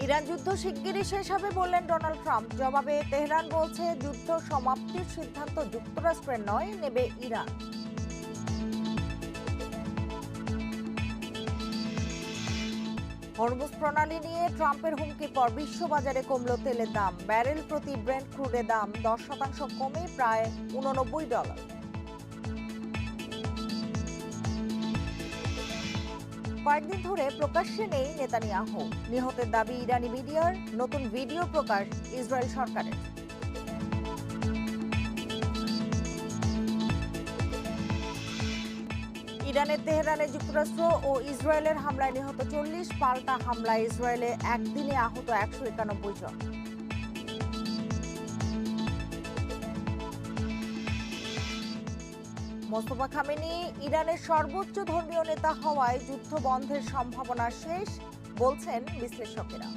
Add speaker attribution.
Speaker 1: Iran যুদ্ধ শিগগিরই শেষ হবে বললেন ডোনাল্ড ট্রাম্প। জবাবে তেহরান বলছে যুদ্ধ সমাপ্তির সিদ্ধান্ত যুক্তরাষ্ট্রের নয়, নেবে ইরান। হরমুজ প্রণালী নিয়ে ট্রাম্পের হুমকির পর বিশ্ববাজারে কমল তেলের দাম। ব্যারেল প্রতি ব্রেন্ট ক্রুডের দাম 10% কমে প্রায় $89। কয়েকদিন ধরে প্রকাশ্যে নেই নেতানিয়াহু। নিহতের দাবি ইরানি মিডিয়ার। নতুন ভিডিও প্রকাশ ইসরায়েল সরকারের। ইরানের তেহরানে যুক্তরাষ্ট্র ও ইসরায়েলের হামলায় নিহত 40, পাল্টা হামলায় ইসরায়েলে একদিনে আহত 191 জন। মোস্তফা খামেনি ইরানের সর্বোচ্চ ধর্মীয় নেতা হওয়ায় যুদ্ধ বন্ধের সম্ভাবনা শেষ, বলছেন বিশ্লেষকেরা।